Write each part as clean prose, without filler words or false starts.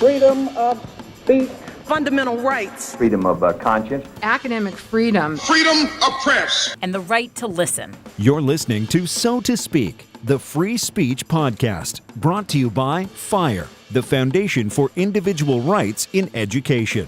freedom of speech, fundamental rights, freedom of conscience, academic freedom, freedom of press, and the right to listen. You're listening to So to Speak, the free speech podcast, brought to you by FIRE, the Foundation for Individual Rights in Education.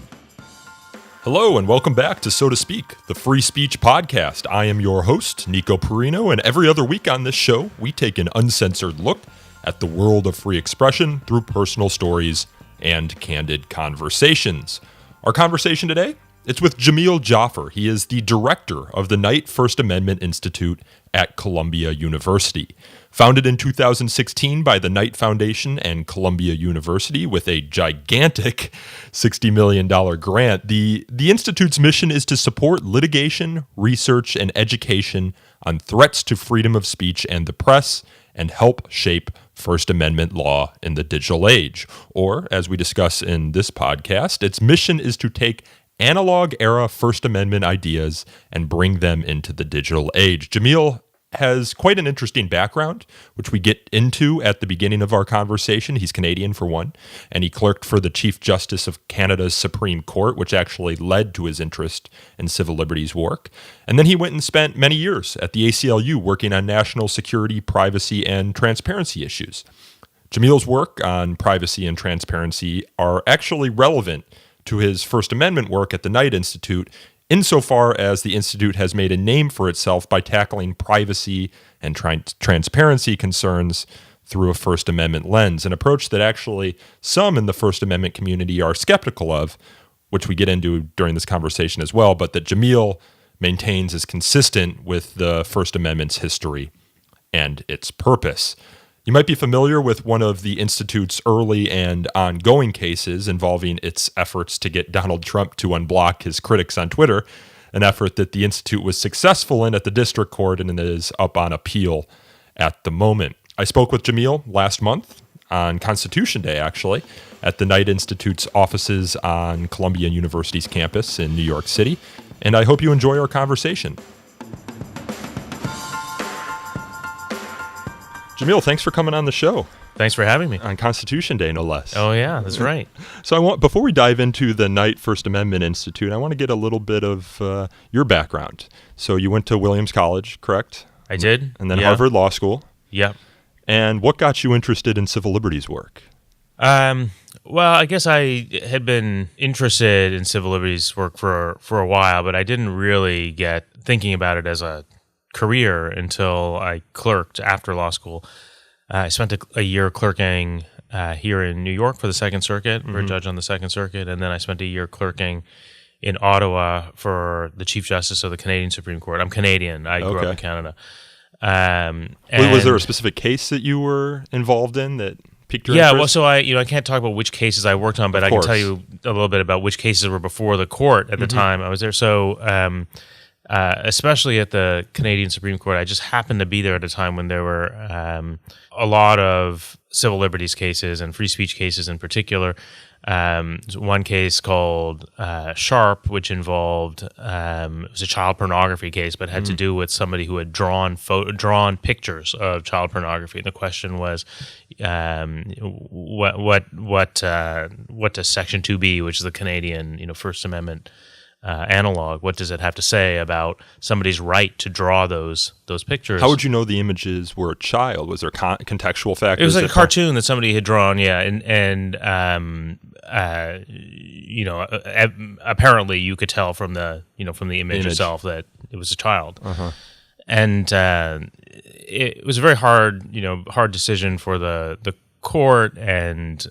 Hello and welcome back to So to Speak, the free speech podcast. I am your host, Nico Perino, and every other week on this show, we take an uncensored look at the world of free expression through personal stories and candid conversations. Our conversation today, it's with Jameel Jaffer. He is the director of the Knight First Amendment Institute at Columbia University. Founded in 2016 by the Knight Foundation and Columbia University with a gigantic $60 million grant, the Institute's mission is to support litigation, research, and education on threats to freedom of speech and the press, and help shape First Amendment law in the digital age. Or, as we discuss in this podcast, its mission is to take analog-era First Amendment ideas and bring them into the digital age. Jameel has quite an interesting background, which we get into at the beginning of our conversation. He's Canadian, for one, and he clerked for the Chief Justice of Canada's Supreme Court, which actually led to his interest in civil liberties work. And then he went and spent many years at the ACLU working on national security, privacy, and transparency issues. Jameel's work on privacy and transparency are actually relevant to his First Amendment work at the Knight Institute, insofar as the Institute has made a name for itself by tackling privacy and transparency concerns through a First Amendment lens, an approach that actually some in the First Amendment community are skeptical of, which we get into during this conversation as well, but that Jameel maintains is consistent with the First Amendment's history and its purpose. You might be familiar with one of the Institute's early and ongoing cases involving its efforts to get Donald Trump to unblock his critics on Twitter, an effort that the Institute was successful in at the district court and is up on appeal at the moment. I spoke with Jameel last month on Constitution Day, actually, at the Knight Institute's offices on Columbia University's campus in New York City, and I hope you enjoy our conversation. Jameel, thanks for coming on the show. Thanks for having me. On Constitution Day, no less. Oh, yeah, that's right. So before we dive into the Knight First Amendment Institute, I want to get a little bit of your background. So you went to Williams College, correct? I did. And then Harvard Law School. Yep. And what got you interested in civil liberties work? Well, I guess I had been interested in civil liberties work for a while, but I didn't really get thinking about it as a career until I clerked after law school. I spent a year clerking here in New York for the Second Circuit, for a judge on the Second Circuit, and then I spent a year clerking in Ottawa for the Chief Justice of the Canadian Supreme Court. I'm Canadian. I grew up in Canada. Was there a specific case that you were involved in that piqued your interest? Well, so I can't talk about which cases I worked on, but I can tell you a little bit about which cases were before the court at the time I was there. So especially at the Canadian Supreme Court, I just happened to be there at a time when there were a lot of civil liberties cases and free speech cases in particular. One case called Sharp, which involved it was a child pornography case, but had to do with somebody who had drawn pictures of child pornography. And the question was, what does Section 2B, which is the Canadian First Amendment analog, what does it have to say about somebody's right to draw those pictures? How would you know the images were a child? Was there contextual factors? It was like a cartoon that somebody had drawn, and apparently you could tell from the image itself that it was a child. And it was a very hard decision for the court, and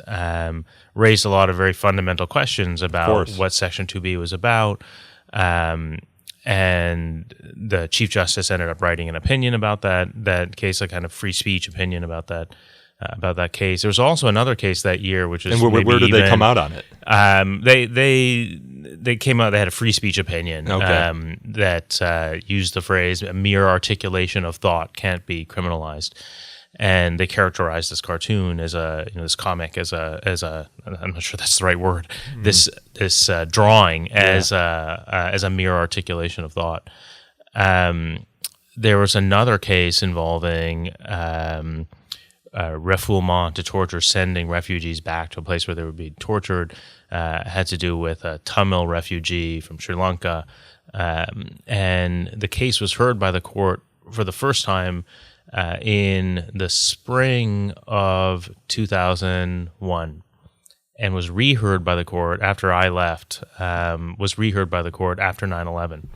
raised a lot of very fundamental questions about what Section 2B was about. And the Chief Justice ended up writing an opinion about that case, a kind of free speech opinion about that case. There was also another case that year, which is where did they come out on it? They came out. They had a free speech opinion that used the phrase "a mere articulation of thought can't be criminalized." And they characterized this cartoon as this comic as a I'm not sure that's the right word, this drawing as a mere articulation of thought. There was another case involving refoulement, to torture, sending refugees back to a place where they would be tortured, had to do with a Tamil refugee from Sri Lanka. And the case was heard by the court for the first time in the spring of 2001 and was reheard by the court after I left, was reheard by the court after 9/11.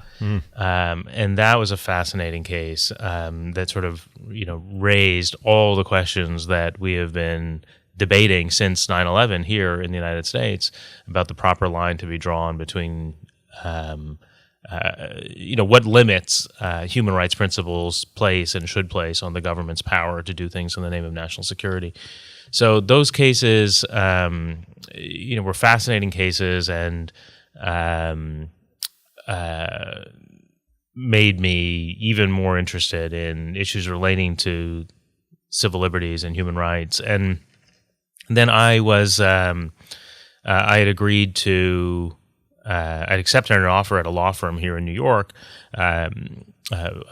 And that was a fascinating case that sort of, raised all the questions that we have been debating since 9/11 here in the United States about the proper line to be drawn between what limits human rights principles place and should place on the government's power to do things in the name of national security. So those cases, were fascinating cases and made me even more interested in issues relating to civil liberties and human rights. And then I was, I had agreed to. I'd accepted an offer at a law firm here in New York, a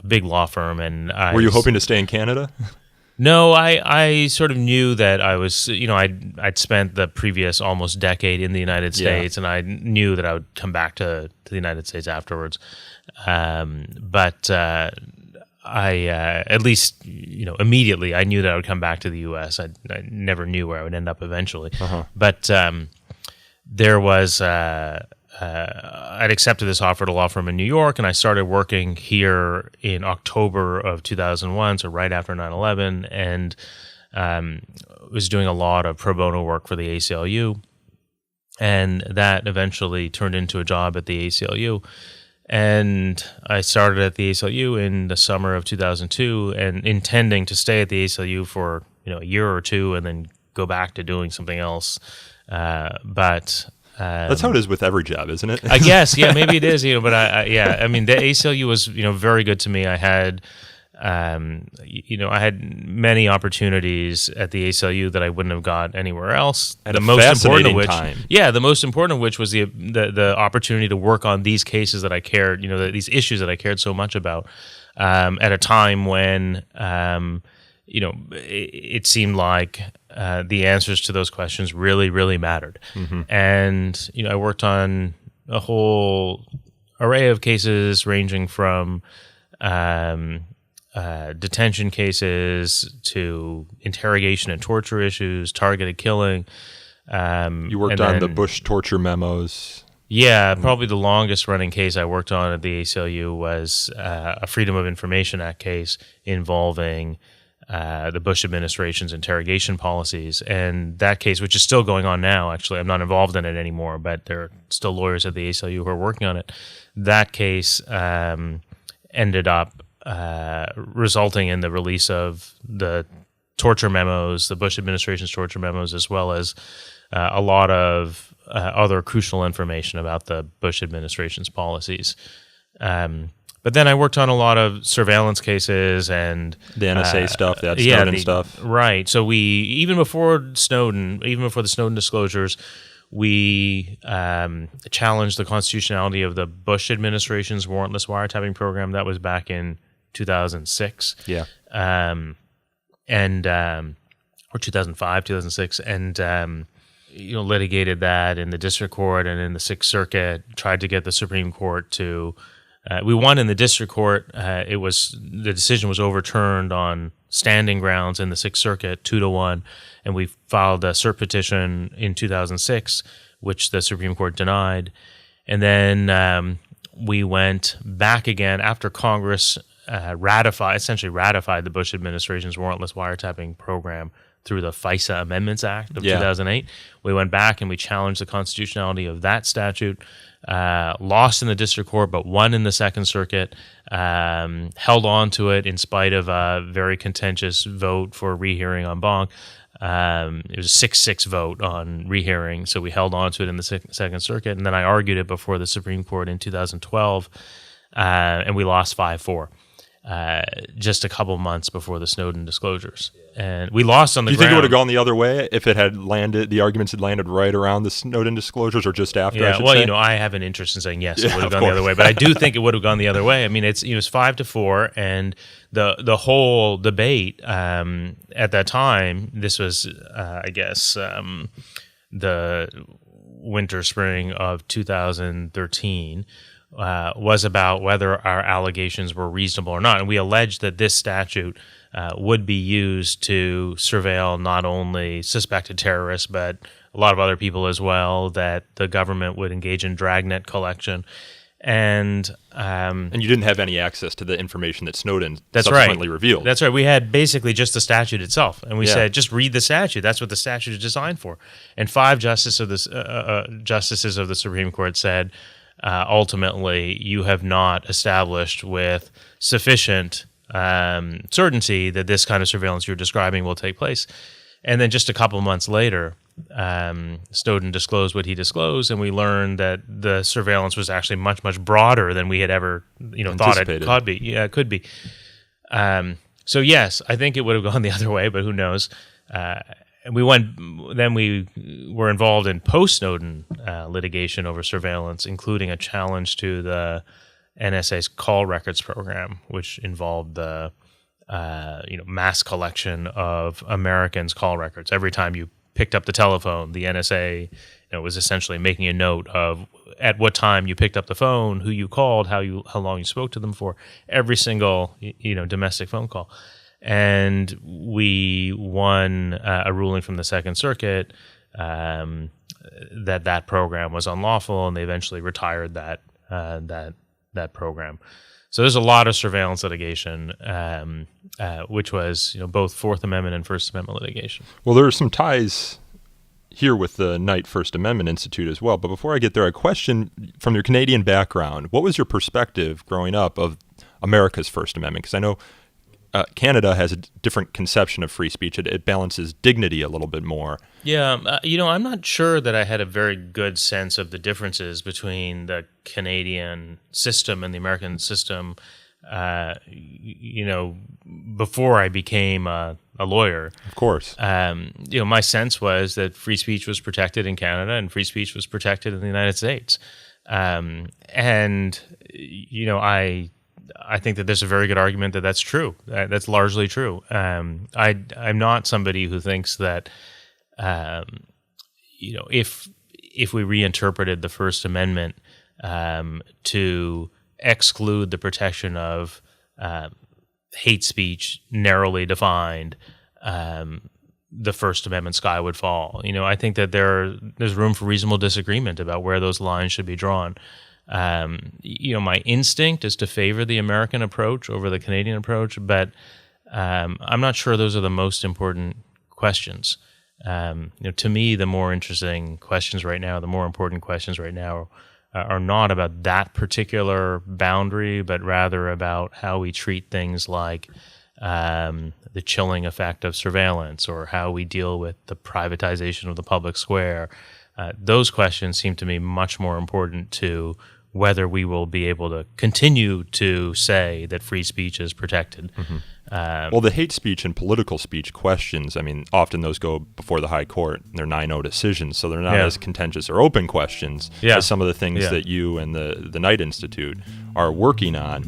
big law firm, and were you hoping to stay in Canada? No, I sort of knew that I was, I'd spent the previous almost decade in the United States, and I knew that I would come back to the United States afterwards. But I, at least, immediately, I knew that I would come back to the U.S. I never knew where I would end up eventually. But there was... I'd accepted this offer at a law firm in New York, and I started working here in October of 2001, so right after 9/11, and was doing a lot of pro bono work for the ACLU, and that eventually turned into a job at the ACLU. And I started at the ACLU in the summer of 2002, and intending to stay at the ACLU for a year or two, and then go back to doing something else, but. That's how it is with every job, isn't it? I guess, yeah, maybe it is, but I mean, the ACLU was, very good to me. I had, I had many opportunities at the ACLU that I wouldn't have got anywhere else. At the most important of which, the most important of which was the opportunity to work on these cases that I cared, these issues that I cared so much about, at a time when, it seemed like the answers to those questions really, really mattered. And, I worked on a whole array of cases ranging from detention cases to interrogation and torture issues, targeted killing. You worked on the Bush torture memos. Yeah, probably the longest running case I worked on at the ACLU was a Freedom of Information Act case involving the Bush administration's interrogation policies. And that case, which is still going on now, actually, I'm not involved in it anymore, but there are still lawyers at the ACLU who are working on it. That case ended up resulting in the release of the torture memos, the Bush administration's torture memos, as well as a lot of other crucial information about the Bush administration's policies. But then I worked on a lot of surveillance cases and the NSA stuff, that Snowden stuff. Right. So even before the Snowden disclosures, we challenged the constitutionality of the Bush administration's warrantless wiretapping program. That was back in 2006. Yeah. Or 2005, 2006, and litigated that in the district court and in the Sixth Circuit. Tried to get the Supreme Court to. We won in the district court. The decision was overturned on standing grounds in the Sixth Circuit, 2-1, and we filed a cert petition in 2006, which the Supreme Court denied. And then we went back again after Congress essentially ratified the Bush administration's warrantless wiretapping program through the FISA Amendments Act of 2008. We went back and we challenged the constitutionality of that statute. Lost in the district court, but won in the Second Circuit, held on to it in spite of a very contentious vote for rehearing en banc. It was a 6-6 vote on rehearing, so we held on to it in the Second Circuit, and then I argued it before the Supreme Court in 2012, and we lost 5-4. just a couple months before the Snowden disclosures. And we lost on the ground. Do you think it would have gone the other way if it had landed, the arguments had landed right around the Snowden disclosures or just after? Yeah, I should well, say? I have an interest in saying yes, it would have gone the other way, but I do think it would have gone the other way. I mean, it was 5-4, and the whole debate at that time, this was, I guess, the winter spring of 2013. Was about whether our allegations were reasonable or not. And we alleged that this statute would be used to surveil not only suspected terrorists, but a lot of other people as well, that the government would engage in dragnet collection. And you didn't have any access to the information that Snowden that's subsequently right. revealed. That's right. We had basically just the statute itself. And we said, just read the statute. That's what the statute is designed for. And 5 justices of the Supreme Court said, ultimately, you have not established with sufficient certainty that this kind of surveillance you're describing will take place. And then just a couple months later, Snowden disclosed what he disclosed, and we learned that the surveillance was actually much, much broader than we had ever thought it could be. Yeah, it could be. So yes, I think it would have gone the other way, but who knows? We were involved in post-Snowden litigation over surveillance, including a challenge to the NSA's call records program, which involved the mass collection of Americans' call records. Every time you picked up the telephone, the NSA was essentially making a note of at what time you picked up the phone, who you called, how long you spoke to them for, every single domestic phone call. And we won a ruling from the Second Circuit that program was unlawful, and they eventually retired that program. So there's a lot of surveillance litigation, which was both Fourth Amendment and First Amendment litigation. Well, there are some ties here with the Knight First Amendment Institute as well. But before I get there, a question from your Canadian background. What was your perspective growing up of America's First Amendment? Because I know Canada has a different conception of free speech. It balances dignity a little bit more. Yeah, I'm not sure that I had a very good sense of the differences between the Canadian system and the American system, before I became a lawyer. Of course. My sense was that free speech was protected in Canada and free speech was protected in the United States. I think that there's a very good argument that that's true. That's largely true. I'm not somebody who thinks that, if we reinterpreted the First Amendment to exclude the protection of hate speech narrowly defined, the First Amendment sky would fall. I think that there's room for reasonable disagreement about where those lines should be drawn. My instinct is to favor the American approach over the Canadian approach, but I'm not sure those are the most important questions. To me, the more interesting questions right now, the more important questions right now are not about that particular boundary, but rather about how we treat things like the chilling effect of surveillance, or how we deal with the privatization of the public square. Those questions seem to me much more important to whether we will be able to continue to say that free speech is protected. Mm-hmm. Well, the hate speech and political speech questions, often those go before the high court. They're 9-0 decisions, so they're not as contentious or open questions as some of the things that you and the Knight Institute are working on.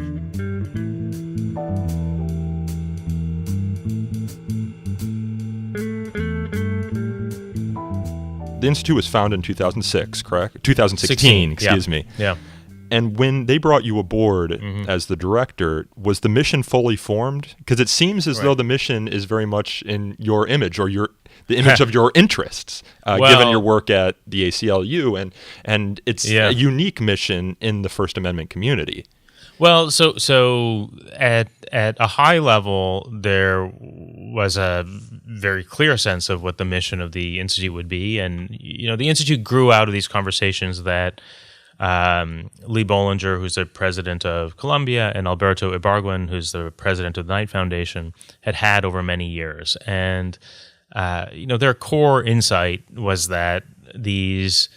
The Institute was founded in 2006, correct? 2016, excuse me. Yeah. And when they brought you aboard as the director, was the mission fully formed? Because it seems as though the mission is very much in your image, or the image of your interests, given your work at the ACLU, and it's a unique mission in the First Amendment community. Well, so at a high level, there was a very clear sense of what the mission of the Institute would be, and the Institute grew out of these conversations that Lee Bollinger, who's the president of Columbia, and Alberto Ibargüen, who's the president of the Knight Foundation, had over many years. And their core insight was that these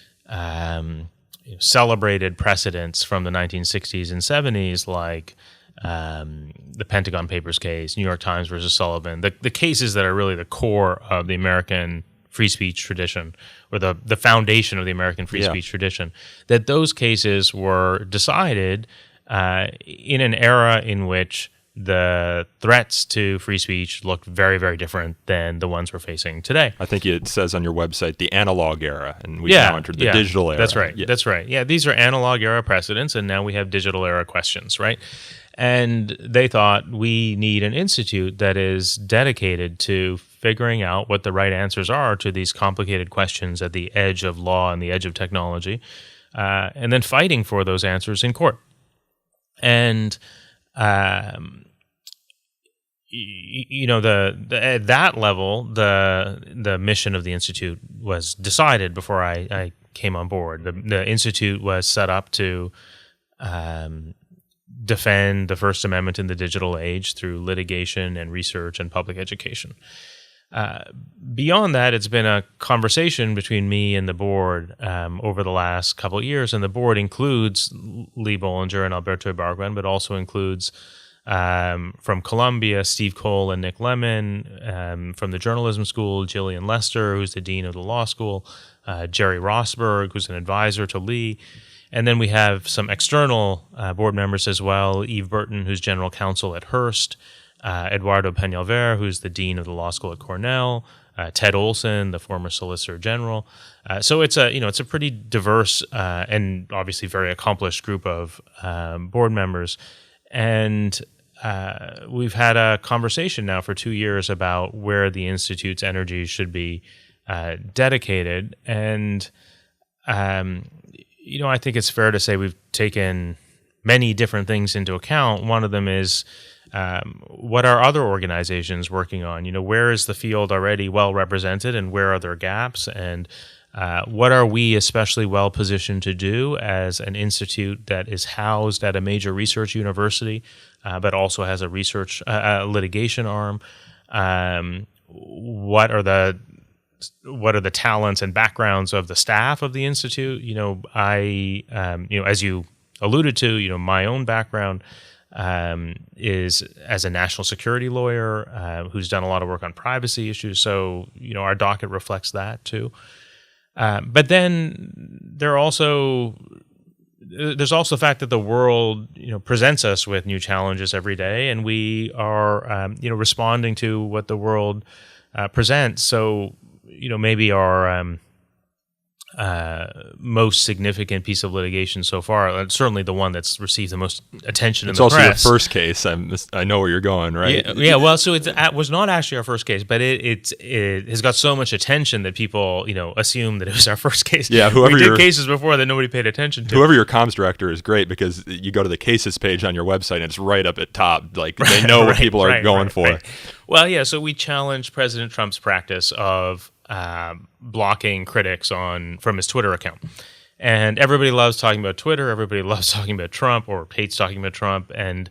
celebrated precedents from the 1960s and 70s, like the Pentagon Papers case, New York Times versus Sullivan, the cases that are really the core of the American free speech tradition, or the foundation of the American free speech tradition, that those cases were decided in an era in which the threats to free speech looked very, very different than the ones we're facing today. I think it says on your website the analog era, and we've now entered the digital era. That's right. Yeah. That's right. Yeah, these are analog era precedents, and now we have digital era questions, right? And they thought we need an institute that is dedicated to figuring out what the right answers are to these complicated questions at the edge of law and the edge of technology, and then fighting for those answers in court. And at that level, the mission of the institute was decided before I came on board. The institute was set up to defend the First Amendment in the digital age through litigation and research and public education. Beyond that, it's been a conversation between me and the board over the last couple of years, and the board includes Lee Bollinger and Alberto Ibargüen, but also includes from Columbia, Steve Cole and Nick Lemon, from the journalism school, Gillian Lester, who's the dean of the law school, Jerry Rossberg, who's an advisor to Lee. And then we have some external board members as well, Eve Burton, who's general counsel at Hearst, Eduardo Peñalver, who's the dean of the law school at Cornell, Ted Olson, the former Solicitor General. So it's a pretty diverse and obviously very accomplished group of board members. And we've had a conversation now for 2 years about where the Institute's energy should be dedicated. And I think it's fair to say we've taken many different things into account. One of them is what are other organizations working on? Where is the field already well represented, and where are there gaps? And what are we especially well positioned to do as an institute that is housed at a major research university, but also has a research litigation arm? What are the talents and backgrounds of the staff of the institute? As you alluded to, my own background is as a national security lawyer who's done a lot of work on privacy issues. So, our docket reflects that too. But then there's also the fact that the world, presents us with new challenges every day, and we are, responding to what the world presents. So, maybe our most significant piece of litigation so far, certainly the one that's received the most attention in the press. It's also your first case. I know where you're going, right? Yeah. Well, so it was not actually our first case, but it has got so much attention that people, assume that it was our first case. Yeah, we did cases before that nobody paid attention to. Whoever your comms director is great, because you go to the cases page on your website and it's right up at top. Like they know what people are going for. Right. Well, yeah. So we challenged President Trump's practice of blocking critics from his Twitter account. And everybody loves talking about Twitter. Everybody loves talking about Trump, or hates talking about Trump. And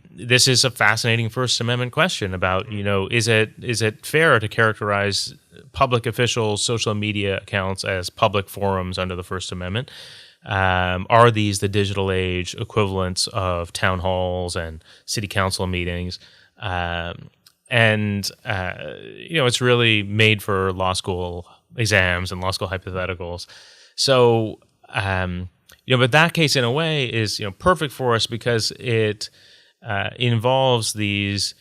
this is a fascinating First Amendment question about, is it fair to characterize public officials' social media accounts as public forums under the First Amendment? Are these the digital age equivalents of town halls and city council meetings? And it's really made for law school exams and law school hypotheticals. So, but that case in a way is, perfect for us because it involves these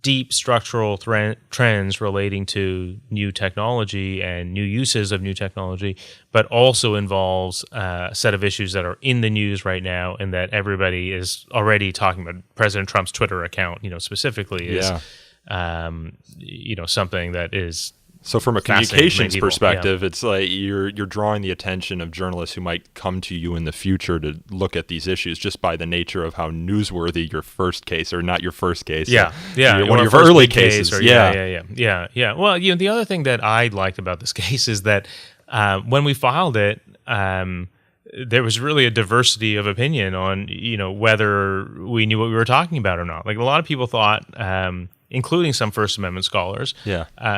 deep structural trends relating to new technology and new uses of new technology, but also involves a set of issues that are in the news right now and that everybody is already talking about. President Trump's Twitter account, specifically is... something that is. So from a communications perspective, it's like you're drawing the attention of journalists who might come to you in the future to look at these issues just by the nature of how newsworthy your first case, or not your first case. One of your early cases. Yeah. Well, the other thing that I liked about this case is that when we filed it, there was really a diversity of opinion on, whether we knew what we were talking about or not. Like a lot of people thought, including some First Amendment scholars,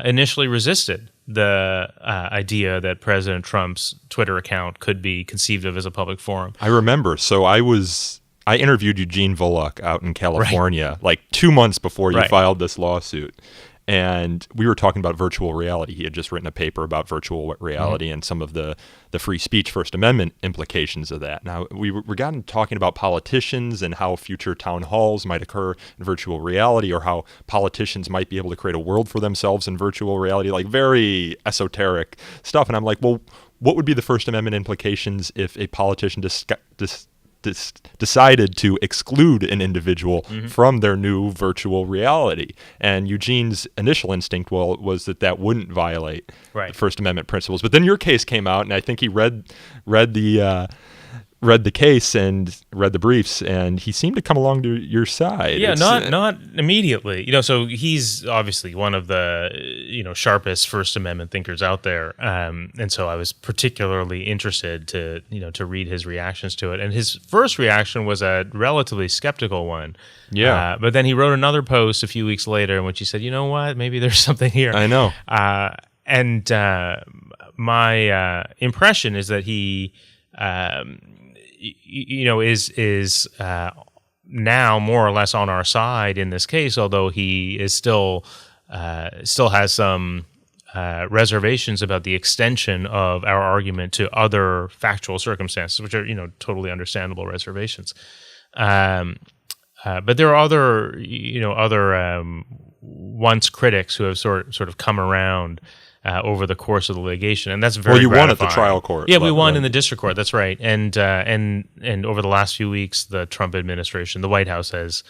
initially resisted the idea that President Trump's Twitter account could be conceived of as a public forum. I remember. So I was I interviewed Eugene Volokh out in California like 2 months before you filed this lawsuit. And we were talking about virtual reality. He had just written a paper about virtual reality and some of the free speech First Amendment implications of that. Now, we gotten talking about politicians and how future town halls might occur in virtual reality, or how politicians might be able to create a world for themselves in virtual reality, like very esoteric stuff. And I'm like, well, what would be the First Amendment implications if a politician decided to exclude an individual from their new virtual reality? And Eugene's initial instinct was that wouldn't violate the First Amendment principles. But then your case came out, and I think he read the case and read the briefs, and he seemed to come along to your side. Yeah, not immediately. So he's obviously one of the sharpest First Amendment thinkers out there, and so I was particularly interested to read his reactions to it. And his first reaction was a relatively skeptical one. Yeah, but then he wrote another post a few weeks later in which he said, "You know what? Maybe there's something here." I know. And my impression is that he. Is now more or less on our side in this case, although he is still has some reservations about the extension of our argument to other factual circumstances, which are totally understandable reservations. But there are other once critics who have sort of come around over the course of the litigation, and that's very gratifying. Won at the trial court. Yeah, we won in the district court. That's right. And over the last few weeks, the Trump administration, the White House, has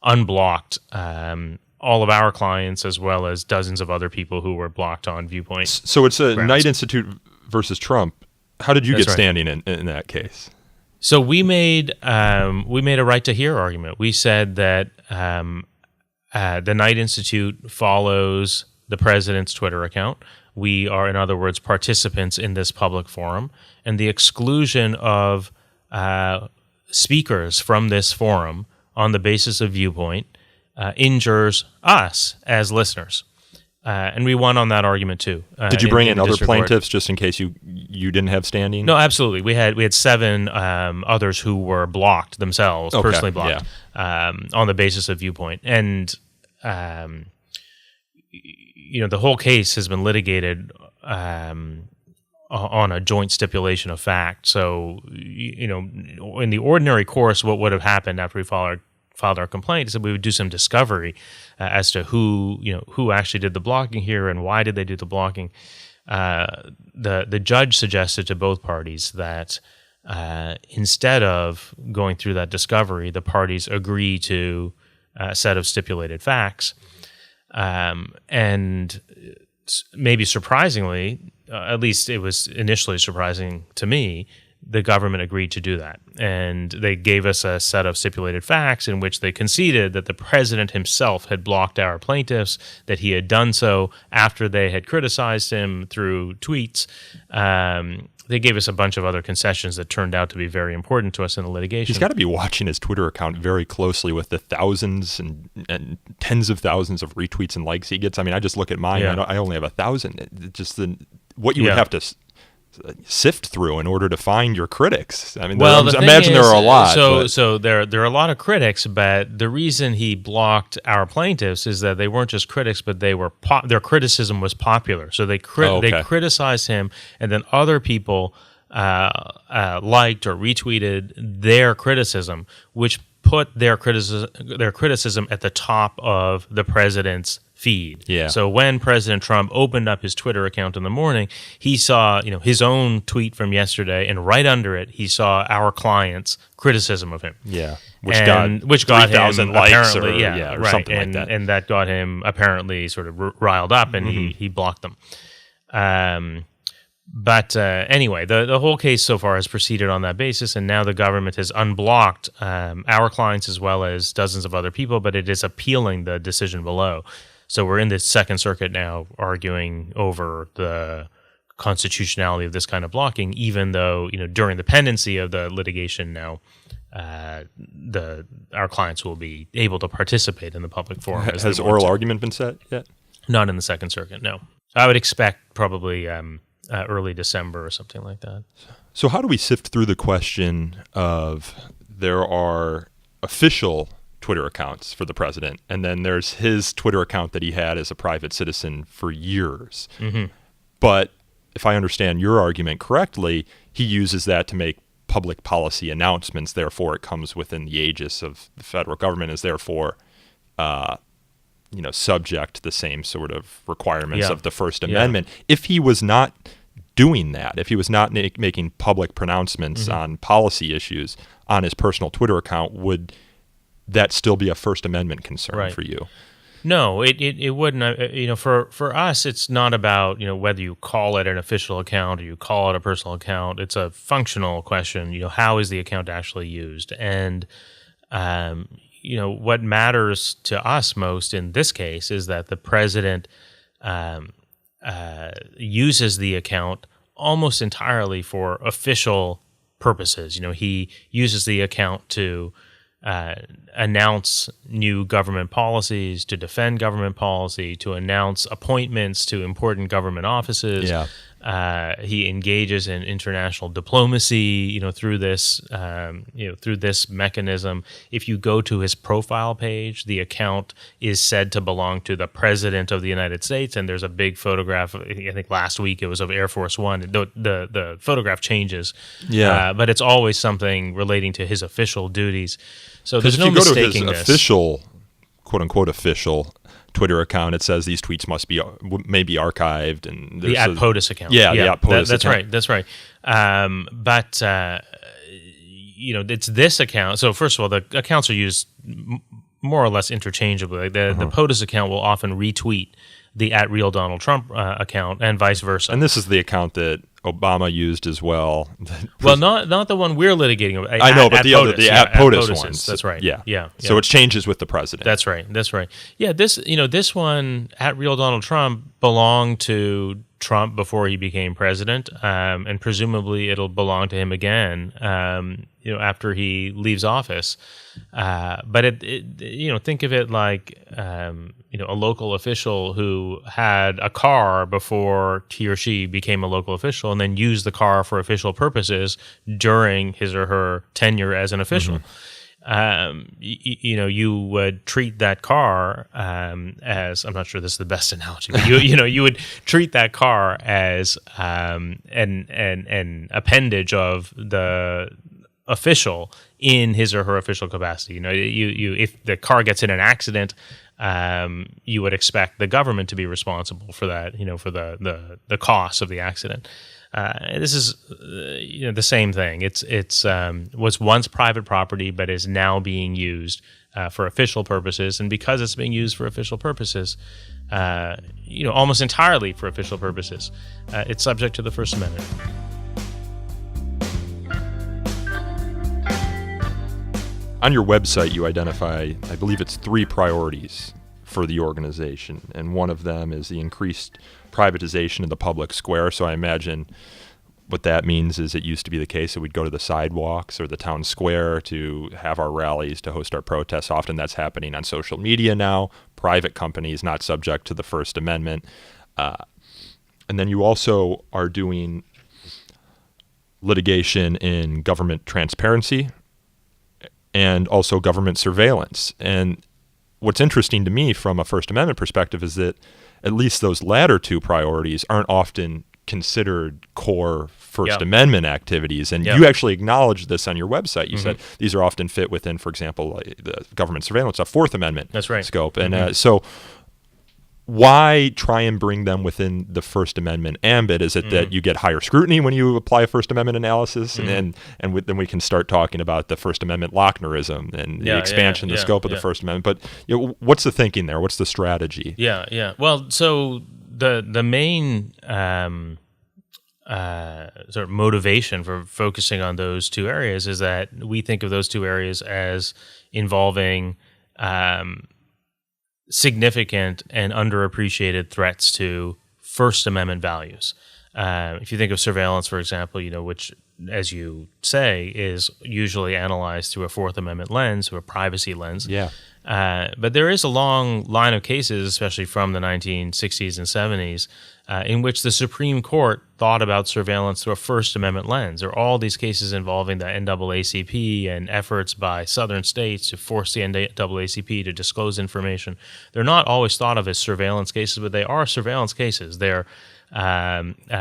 unblocked all of our clients as well as dozens of other people who were blocked on Viewpoint. So it's a Knight Institute versus Trump. How did you get standing in that case? So we made a right to hear argument. We said that the Knight Institute follows the president's Twitter account. We are, in other words, participants in this public forum, and the exclusion of speakers from this forum on the basis of Viewpoint injures us as listeners. And we won on that argument too. Did you bring in other plaintiffs just in case you didn't have standing? No, absolutely. We had 7 others who were blocked themselves, personally blocked, on the basis of Viewpoint. And the whole case has been litigated on a joint stipulation of fact. So, in the ordinary course, what would have happened after we filed our complaint is that we would do some discovery as to who actually did the blocking here and why did they do the blocking. The judge suggested to both parties that instead of going through that discovery, the parties agree to a set of stipulated facts. And maybe surprisingly, at least it was initially surprising to me, the government agreed to do that. And they gave us a set of stipulated facts in which they conceded that the president himself had blocked our plaintiffs, that he had done so after they had criticized him through tweets. They gave us a bunch of other concessions that turned out to be very important to us in the litigation. He's got to be watching his Twitter account very closely with the thousands and tens of thousands of retweets and likes he gets. I mean, I just look at mine. Yeah. I only have 1,000. Just what you would have to sift through in order to find your critics. I mean, imagine there are a lot. So there are a lot of critics, but the reason he blocked our plaintiffs is that they weren't just critics, but they were their criticism was popular. So they criticized him, and then other people liked or retweeted their criticism, which put their criticism at the top of the president's feed. Yeah. So when President Trump opened up his Twitter account in the morning, he saw, his own tweet from yesterday, and right under it, he saw our client's criticism of him. Yeah. Which got 3,000 likes or something like that. And that got him apparently sort of riled up, and he blocked them. But anyway, the whole case so far has proceeded on that basis, and now the government has unblocked our clients as well as dozens of other people, but it is appealing the decision below. So we're in the Second Circuit now arguing over the constitutionality of this kind of blocking, even though, during the pendency of the litigation now, our clients will be able to participate in the public forum. Has oral argument been set yet? Not in the Second Circuit, no. I would expect probably early December or something like that. So how do we sift through the question of there are official Twitter accounts for the president, and then there's his Twitter account that he had as a private citizen for years. But if I understand your argument correctly, he uses that to make public policy announcements. Therefore, it comes within the aegis of the federal government, is therefore subject to the same sort of requirements of the First Amendment. If he was not doing that, if he was not making public pronouncements on policy issues on his personal Twitter account, would that still be a First Amendment concern for you? No, it wouldn't. For us, it's not about whether you call it an official account or you call it a personal account. It's a functional question. How is the account actually used? And what matters to us most in this case is that the president uses the account almost entirely for official purposes. He uses the account to announce new government policies, to defend government policy, to announce appointments to important government offices. He engages in international diplomacy, through this, through this mechanism. If you go to his profile page, the account is said to belong to the President of the United States, and there's a big photograph. I think last week it was of Air Force One. The photograph changes, but it's always something relating to his official duties. So there's no mistaking this. If you go to his official, quote unquote, official Twitter account, it says these tweets may be archived, and the @POTUS account. The @POTUS account. That's right. But it's this account. So first of all, the accounts are used more or less interchangeably. The POTUS account will often retweet the @RealDonaldTrump account, and vice versa. And this is the account that Obama used as well. Well, not the one we're litigating. I know, but the other, the @POTUS ones. That's right. Yeah. So it changes with the president. That's right. Yeah, this one @RealDonaldTrump belonged to Trump before he became president, and presumably it'll belong to him again, after he leaves office. But think of it like a local official who had a car before he or she became a local official, and then used the car for official purposes during his or her tenure as an official. You would treat that car as, I'm not sure this is the best analogy, but you would treat that car as an appendage of the official in his or her official capacity. If the car gets in an accident, you would expect the government to be responsible for that, for the cost of the accident. This is the same thing. It's was once private property, but is now being used for official purposes, and because it's being used for official purposes, almost entirely for official purposes, it's subject to the First Amendment. On your website, you identify, I believe it's 3 priorities for the organization, and one of them is the increased privatization of the public square. So I imagine what that means is it used to be the case that we'd go to the sidewalks or the town square to have our rallies, to host our protests. Often that's happening on social media now, private companies not subject to the First Amendment. And then you also are doing litigation in government transparency and also government surveillance. And what's interesting to me from a First Amendment perspective is that at least those latter 2 priorities aren't often considered core First Amendment activities. And you actually acknowledged this on your website. You said these are often fit within, for example, the government surveillance, a Fourth Amendment scope. And so why try and bring them within the First Amendment ambit? Is it that you get higher scrutiny when you apply First Amendment analysis? And then we can start talking about the First Amendment Lochnerism and the expansion, the scope of the First Amendment. But what's the thinking there? What's the strategy? Yeah. Well, so the main sort of motivation for focusing on those 2 areas is that we think of those 2 areas as involving significant and underappreciated threats to First Amendment values. If you think of surveillance, for example, which, as you say, is usually analyzed through a Fourth Amendment lens, through a privacy lens. But there is a long line of cases, especially from the 1960s and 70s, in which the Supreme Court thought about surveillance through a First Amendment lens. There are all these cases involving the NAACP and efforts by southern states to force the NAACP to disclose information. They're not always thought of as surveillance cases, but they are surveillance cases. They're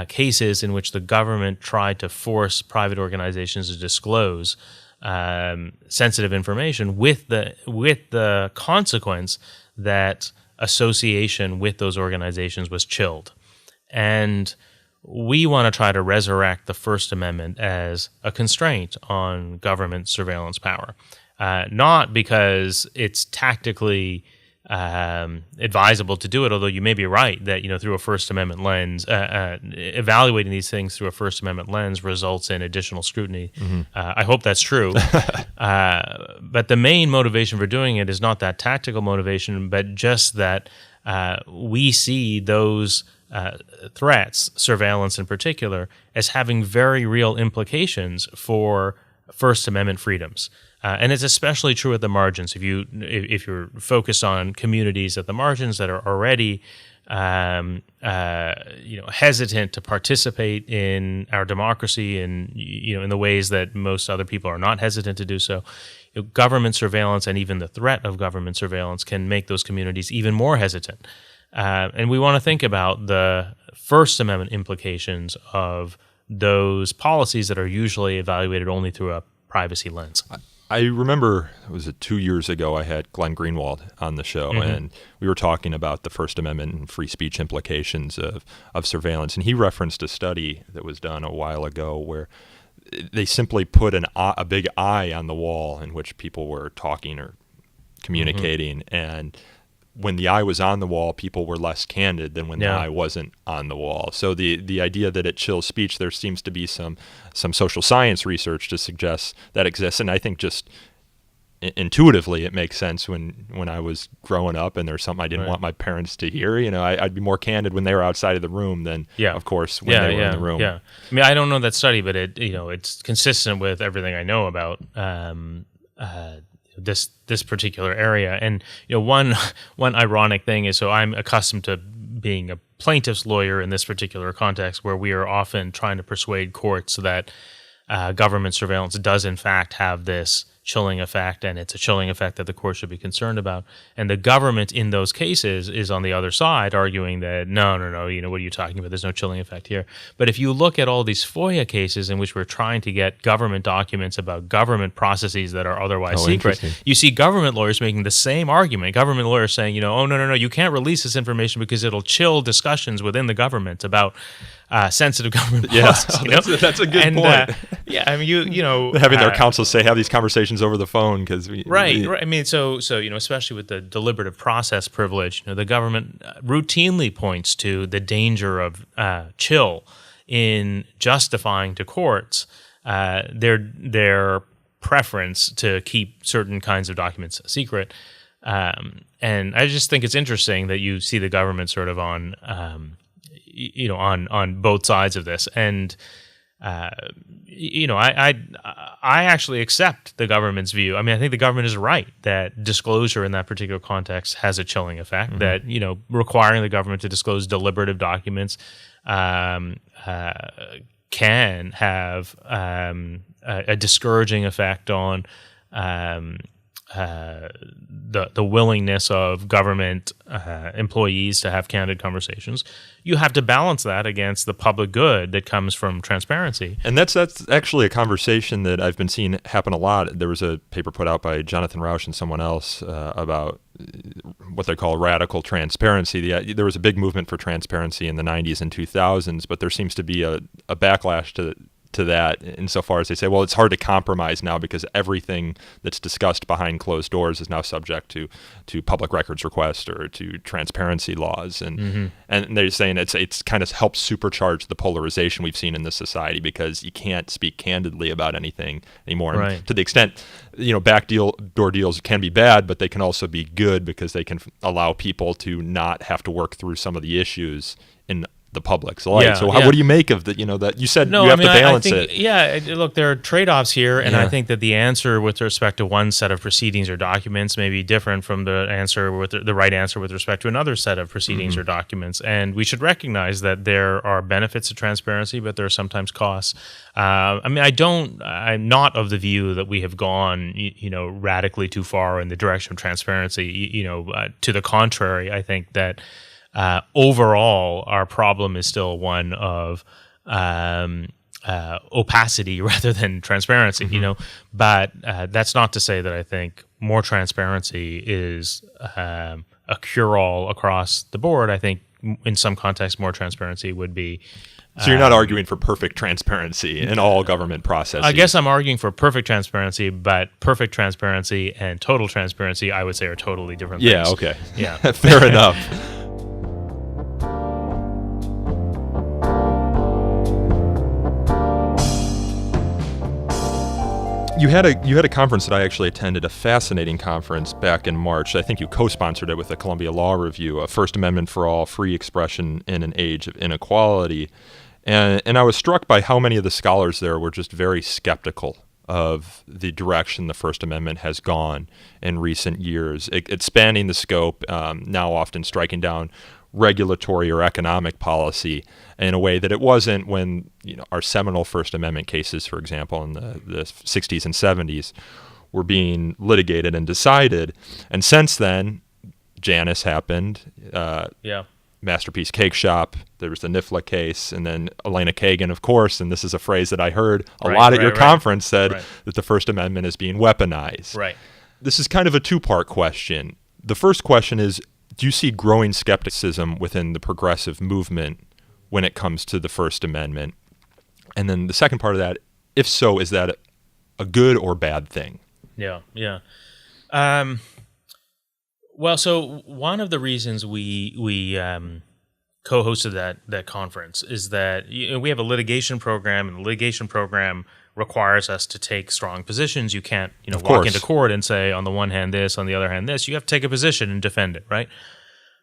cases in which the government tried to force private organizations to disclose sensitive information with the consequence that association with those organizations was chilled. And we want to try to resurrect the First Amendment as a constraint on government surveillance power, not because it's tactically advisable to do it, although you may be right that through a First Amendment lens, evaluating these things through a First Amendment lens results in additional scrutiny. Mm-hmm. I hope that's true. But the main motivation for doing it is not that tactical motivation, but just that we see those threats, surveillance in particular, as having very real implications for First Amendment freedoms. And it's especially true at the margins. If you're focused on communities at the margins that are already hesitant to participate in our democracy and in the ways that most other people are not hesitant to do so, government surveillance and even the threat of government surveillance can make those communities even more hesitant. And we want to think about the First Amendment implications of those policies that are usually evaluated only through a privacy lens. I remember, was it 2 years ago, I had Glenn Greenwald on the show, mm-hmm. and we were talking about the First Amendment and free speech implications of surveillance. And he referenced a study that was done a while ago where they simply put a big eye on the wall in which people were talking or communicating, mm-hmm. and when the eye was on the wall, people were less candid than when the eye wasn't on the wall. So the idea that it chills speech, there seems to be some social science research to suggest that exists. And I think just intuitively it makes sense when I was growing up and there's something I didn't want my parents to hear. I'd be more candid when they were outside of the room than, of course, when they were in the room. Yeah. I mean, I don't know that study, but it's consistent with everything I know about this particular area. And one ironic thing is, so I'm accustomed to being a plaintiff's lawyer in this particular context, where we are often trying to persuade courts that government surveillance does in fact have this chilling effect, and it's a chilling effect that the court should be concerned about. And the government in those cases is on the other side arguing that no, what are you talking about? There's no chilling effect here. But if you look at all these FOIA cases in which we're trying to get government documents about government processes that are otherwise secret, you see government lawyers making the same argument. Government lawyers saying, oh, no, you can't release this information because it'll chill discussions within the government about sensitive government policies. That's a good point. I mean, having their counsel say have these conversations over the phone because right. I mean, so especially with the deliberative process privilege, the government routinely points to the danger of chill in justifying to courts their preference to keep certain kinds of documents secret. And I just think it's interesting that you see the government sort of on both sides of this. And I actually accept the government's view. I mean, I think the government is right that disclosure in that particular context has a chilling effect, mm-hmm. that, requiring the government to disclose deliberative documents can have a discouraging effect on the willingness of government employees to have candid conversations. You have to balance that against the public good that comes from transparency. And that's actually a conversation that I've been seeing happen a lot. There was a paper put out by Jonathan Rauch and someone else about what they call radical transparency. There was a big movement for transparency in the 90s and 2000s, but there seems to be a backlash to that insofar as they say, well, it's hard to compromise now because everything that's discussed behind closed doors is now subject to public records requests or to transparency laws. And mm-hmm. and they're saying it's kind of helps supercharge the polarization we've seen in this society because you can't speak candidly about anything anymore. Right. And to the extent, backdoor deals can be bad, but they can also be good because they can allow people to not have to work through some of the issues in the public's light. So what do you make of that? That you said you have to balance it. Yeah, look, there are trade-offs here, and I think that the answer with respect to one set of proceedings or documents may be different from the answer with the right answer with respect to another set of proceedings or documents. And we should recognize that there are benefits to transparency, but there are sometimes costs. I'm not of the view that we have gone, radically too far in the direction of transparency. To the contrary, I think that overall, our problem is still one of opacity rather than transparency. But that's not to say that I think more transparency is a cure-all across the board. I think in some contexts, more transparency would be. So you're not arguing for perfect transparency in all government processes? I guess I'm arguing for perfect transparency, but perfect transparency and total transparency, I would say, are totally different things. Yeah, okay. Yeah. Fair enough. You had a conference that I actually attended, a fascinating conference back in March. I think you co-sponsored it with the Columbia Law Review, First Amendment for All, Free Expression in an Age of Inequality. And I was struck by how many of the scholars there were just very skeptical of the direction the First Amendment has gone in recent years. It's spanning the scope, now often striking down regulatory or economic policy in a way that it wasn't when our seminal First Amendment cases, for example, in the 60s and 70s, were being litigated and decided. And since then, Janus happened. Masterpiece Cake Shop. There was the NIFLA case, and then Elena Kagan, of course. And this is a phrase that I heard a lot at your conference said that the First Amendment is being weaponized. Right. This is kind of a two-part question. The first question is, do you see growing skepticism within the progressive movement when it comes to the First Amendment? And then the second part of that, if so, is that a good or bad thing? Yeah. Well, so one of the reasons we co-hosted that conference is that we have a litigation program, and the litigation program requires us to take strong positions. You can't, walk into court and say, on the one hand this, on the other hand this. You have to take a position and defend it, right?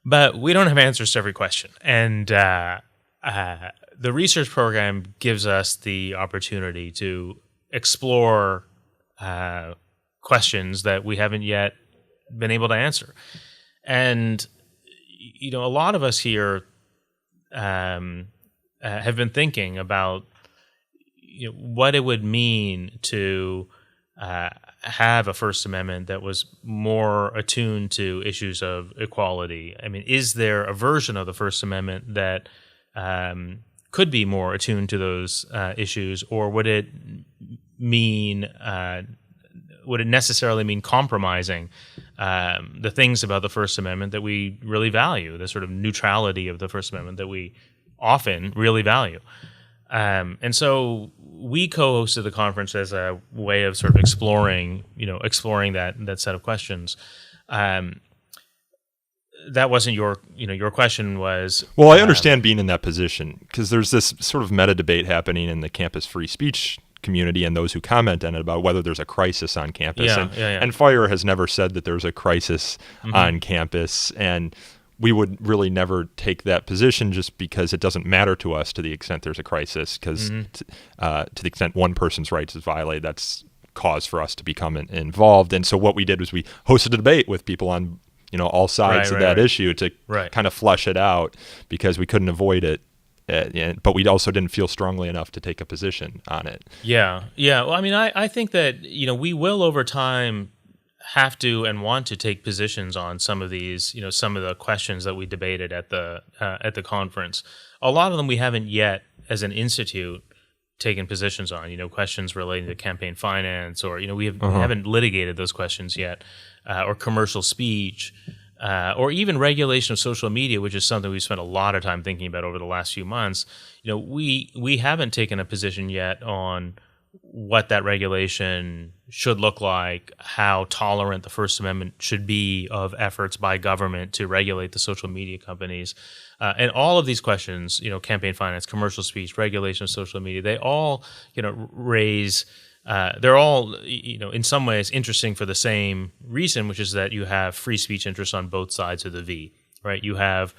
But we don't have answers to every question. And the research program gives us the opportunity to explore questions that we haven't yet been able to answer. And, a lot of us here have been thinking about what it would mean to have a First Amendment that was more attuned to issues of equality. I mean, is there a version of the First Amendment that could be more attuned to those issues, or would it necessarily mean compromising the things about the First Amendment that we really value, the sort of neutrality of the First Amendment that we often really value? And so we co-hosted the conference as a way of sort of exploring that set of questions. That wasn't your question was... Well, I understand being in that position, because there's this sort of meta debate happening in the campus free speech community and those who comment on it about whether there's a crisis on campus. And FIRE has never said that there's a crisis on campus, and we would really never take that position just because it doesn't matter to us to the extent there's a crisis, because to the extent one person's rights is violated, that's cause for us to become involved. And so what we did was we hosted a debate with people on all sides of that issue to kind of flesh it out, because we couldn't avoid it. But we also didn't feel strongly enough to take a position on it. Yeah. Well, I mean, I think that we will over time have to and want to take positions on some of these, some of the questions that we debated at the conference. A lot of them we haven't yet, as an institute, taken positions on. Questions relating to campaign finance, or we haven't litigated those questions yet, or commercial speech. Or even regulation of social media, which is something we've spent a lot of time thinking about over the last few months. We haven't taken a position yet on what that regulation should look like, how tolerant the First Amendment should be of efforts by government to regulate the social media companies. And all of these questions, campaign finance, commercial speech, regulation of social media, they all, raise... they're all, in some ways interesting for the same reason, which is that you have free speech interests on both sides of the V, right? You have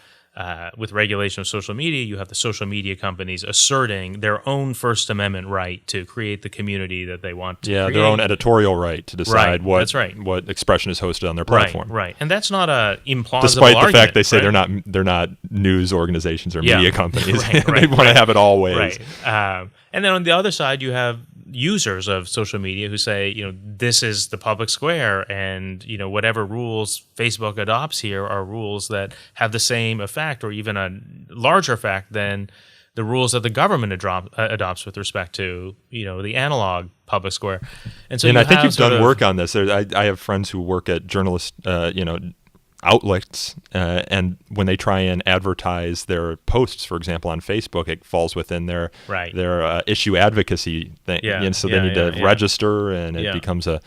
with regulation of social media, you have the social media companies asserting their own First Amendment right to create the community that they want to create. Their own editorial right to decide what expression is hosted on their platform. Right. And that's not a implausible Despite argument, the fact they say right? they're not news organizations or media companies. Right, They want to have it all ways. Right. And then on the other side, you have users of social media who say, this is the public square, and whatever rules Facebook adopts here are rules that have the same effect or even a larger effect than the rules that the government adopts with respect to the analog public square. And so, I think you've done work on this. I have friends who work at journalist, outlets, and when they try and advertise their posts, for example, on Facebook, it falls within their issue advocacy thing. So they need to register, and it becomes a.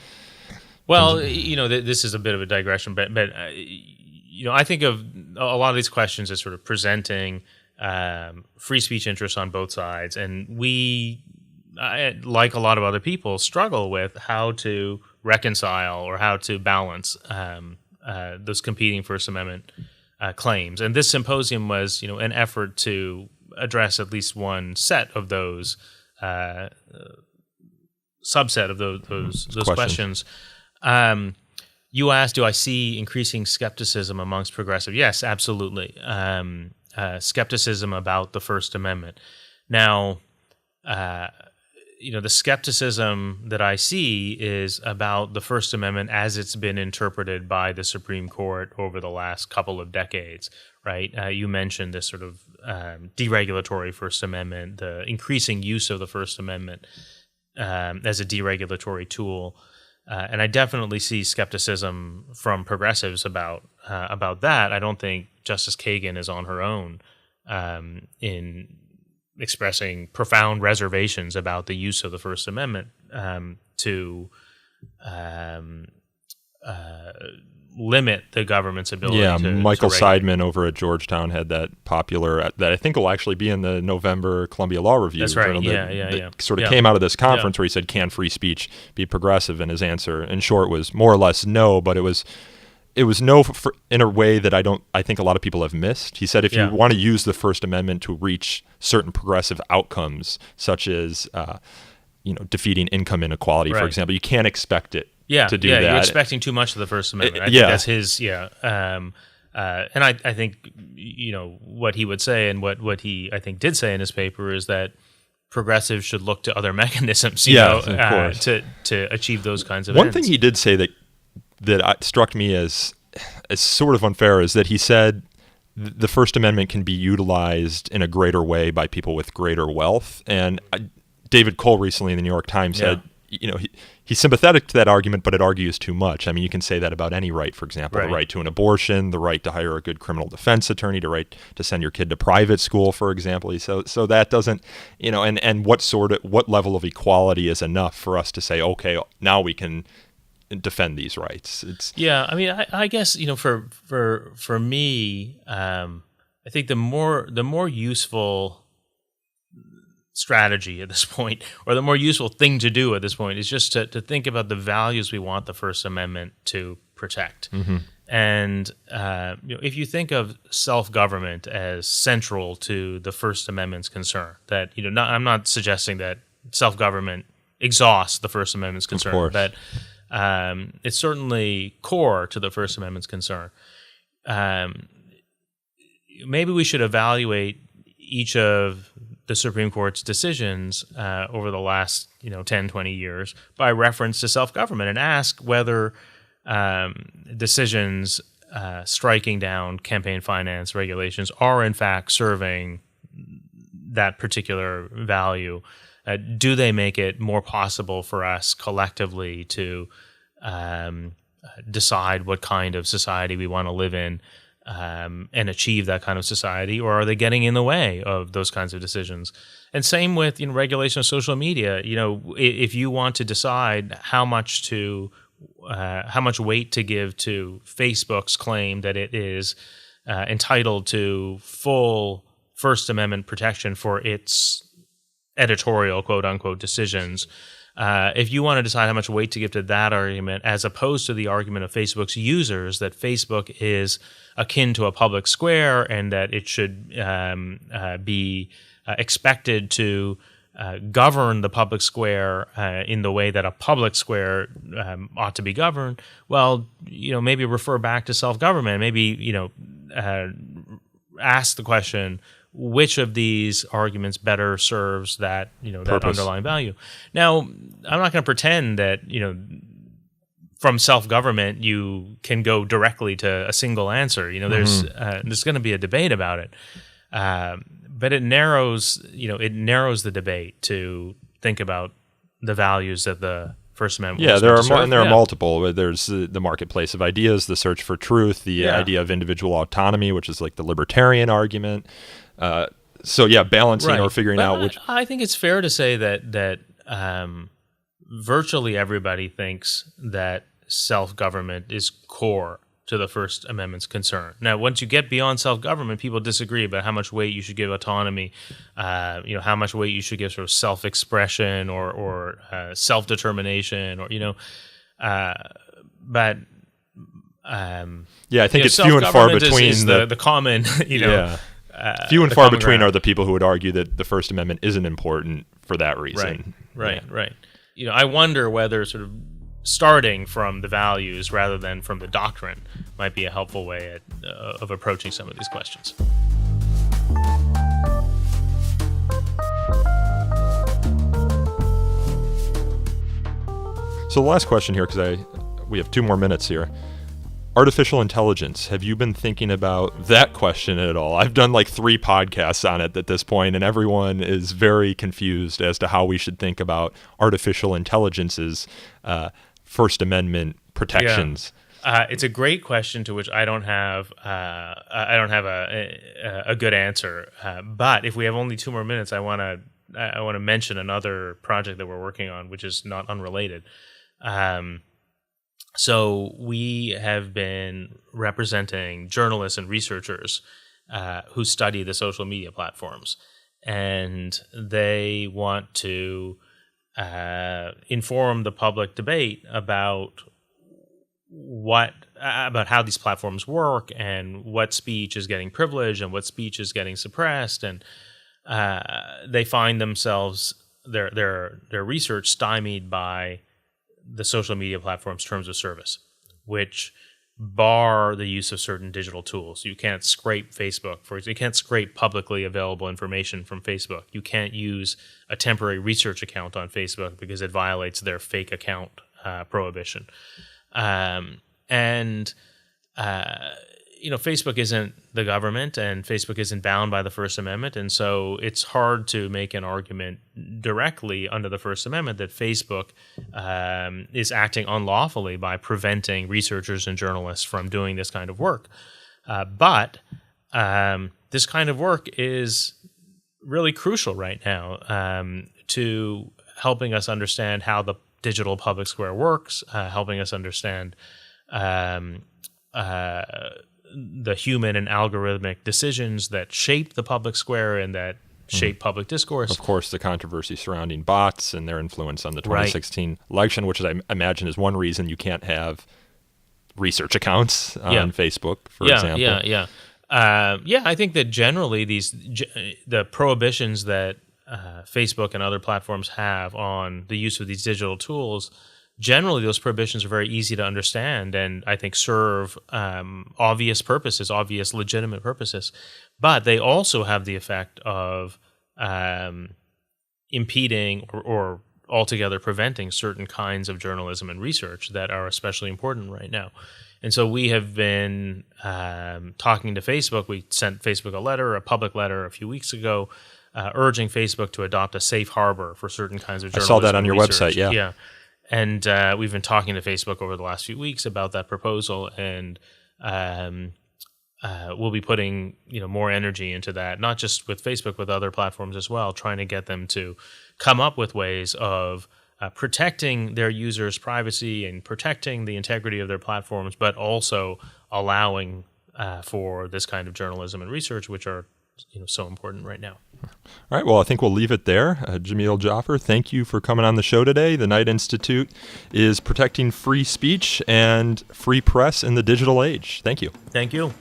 Well, this is a bit of a digression, but I think of a lot of these questions as sort of presenting free speech interests on both sides, and we, like a lot of other people, struggle with how to reconcile or how to balance those competing First Amendment claims. And this symposium was, an effort to address at least one set of those subset of those questions. You asked, do I see increasing skepticism amongst progressive? Yes, absolutely. Skepticism about the First Amendment. Now, the skepticism that I see is about the First Amendment as it's been interpreted by the Supreme Court over the last couple of decades, right? You mentioned this sort of deregulatory First Amendment, the increasing use of the First Amendment as a deregulatory tool. And I definitely see skepticism from progressives about that. I don't think Justice Kagan is on her own in expressing profound reservations about the use of the First Amendment to limit the government's ability to Michael to Seidman over at Georgetown had that popular, that I think will actually be in the November Columbia Law Review. That's right, that sort of came out of this conference where he said, can free speech be progressive? And his answer, in short, was more or less no, but it was no in a way that I think a lot of people have missed. He said if you want to use the First Amendment to reach certain progressive outcomes, such as defeating income inequality, for example, you can't expect it to do that. You're expecting too much of the First Amendment. I think that's his, and I think, what he would say and what he, I think, did say in his paper is that progressives should look to other mechanisms, to achieve those kinds of ends. One thing he did say that struck me as sort of unfair is that he said the First Amendment can be utilized in a greater way by people with greater wealth. And David Cole recently in the New York Times said, he's sympathetic to that argument, but it argues too much. I mean, you can say that about any right, for example, the right to an abortion, the right to hire a good criminal defense attorney, the right to send your kid to private school, for example. So that doesn't, and what level of equality is enough for us to say, okay, now we can defend these rights? I guess for me, I think the more useful strategy at this point, or the more useful thing to do at this point, is just to think about the values we want the First Amendment to protect. Mm-hmm. And if you think of self-government as central to the First Amendment's concern, that I'm not suggesting that self-government exhausts the First Amendment's concern, but it's certainly core to the First Amendment's concern. Maybe we should evaluate each of the Supreme Court's decisions over the last 10, 20 years by reference to self-government and ask whether decisions striking down campaign finance regulations are in fact serving that particular value. Do they make it more possible for us collectively to decide what kind of society we want to live in and achieve that kind of society, or are they getting in the way of those kinds of decisions? And same with regulation of social media. If you want to decide how much weight to give to Facebook's claim that it is entitled to full First Amendment protection for its editorial, quote unquote, decisions, If you want to decide how much weight to give to that argument as opposed to the argument of Facebook's users that Facebook is akin to a public square and that it should be expected to govern the public square in the way that a public square ought to be governed, well, maybe refer back to self-government. Maybe, ask the question, which of these arguments better serves that, that underlying value? Now, I'm not going to pretend that, from self-government you can go directly to a single answer. There's going to be a debate about it. But it narrows the debate to think about the values that the First Amendment. Yeah, there are multiple. There's the marketplace of ideas, the search for truth, the idea of individual autonomy, which is like the libertarian argument. Balancing or figuring out which. I think it's fair to say that virtually everybody thinks that self-government is core to the First Amendment's concern. Now, once you get beyond self-government, people disagree about how much weight you should give autonomy, how much weight you should give sort of self-expression or self-determination, or I think it's few and far between. Is the common, few and far between are the people who would argue that the First Amendment isn't important for that reason. Right. I wonder whether sort of starting from the values rather than from the doctrine might be a helpful way of approaching some of these questions. So the last question here, because we have 2 more minutes here. Artificial intelligence. Have you been thinking about that question at all? I've done like 3 podcasts on it at this point, and everyone is very confused as to how we should think about artificial intelligence's First Amendment protections. It's a great question to which I don't have a good answer. But if we have only 2 more minutes, I want to mention another project that we're working on, which is not unrelated. So we have been representing journalists and researchers who study the social media platforms, and they want to inform the public debate about how these platforms work and what speech is getting privileged and what speech is getting suppressed, and they find themselves their research stymied by the social media platforms' terms of service, which bar the use of certain digital tools. You can't scrape Facebook, for example. You can't scrape publicly available information from Facebook. You can't use a temporary research account on Facebook because it violates their fake account prohibition. Facebook isn't the government, and Facebook isn't bound by the First Amendment, and so it's hard to make an argument directly under the First Amendment that Facebook is acting unlawfully by preventing researchers and journalists from doing this kind of work. But this kind of work is really crucial right now to helping us understand how the digital public square works, helping us understand the human and algorithmic decisions that shape the public square and that shape public discourse. Of course, the controversy surrounding bots and their influence on the 2016 election, which I imagine is one reason you can't have research accounts on Facebook, for example. I think that generally the prohibitions that Facebook and other platforms have on the use of these digital tools, generally those prohibitions are very easy to understand and I think serve obvious purposes, obvious legitimate purposes. But they also have the effect of impeding or altogether preventing certain kinds of journalism and research that are especially important right now. And so we have been talking to Facebook. We sent Facebook a public letter a few weeks ago, urging Facebook to adopt a safe harbor for certain kinds of journalism. I saw that on your research. website, Yeah. And we've been talking to Facebook over the last few weeks about that proposal, and we'll be putting more energy into that, not just with Facebook, with other platforms as well, trying to get them to come up with ways of protecting their users' privacy and protecting the integrity of their platforms, but also allowing for this kind of journalism and research, which are so important right now. All right, well, I think we'll leave it there. Jameel Jaffer, thank you for coming on the show today. The Knight Institute is protecting free speech and free press in the digital age. Thank you. Thank you.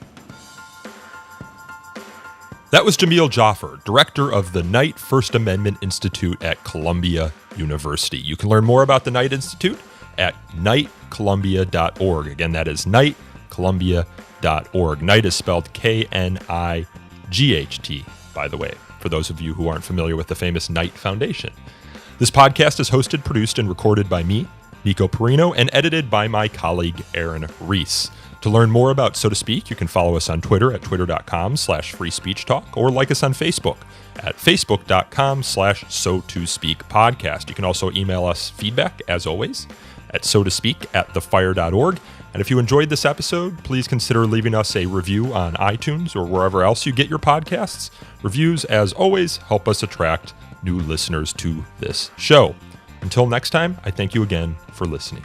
That was Jameel Jaffer, director of the Knight First Amendment Institute at Columbia University. You can learn more about the Knight Institute at knightcolumbia.org. Again, that is knightcolumbia.org. Knight is spelled K-N-I-G-H-T, by the way, for those of you who aren't familiar with the famous Knight Foundation. This podcast is hosted, produced, and recorded by me, Nico Perino, and edited by my colleague, Aaron Reese. To learn more about So to Speak, you can follow us on Twitter at twitter.com/freespeechtalk or like us on Facebook at facebook.com/so-to-speak-podcast. You can also email us feedback, as always, at so-to-speak@thefire.org. And if you enjoyed this episode, please consider leaving us a review on iTunes or wherever else you get your podcasts. Reviews, as always, help us attract new listeners to this show. Until next time, I thank you again for listening.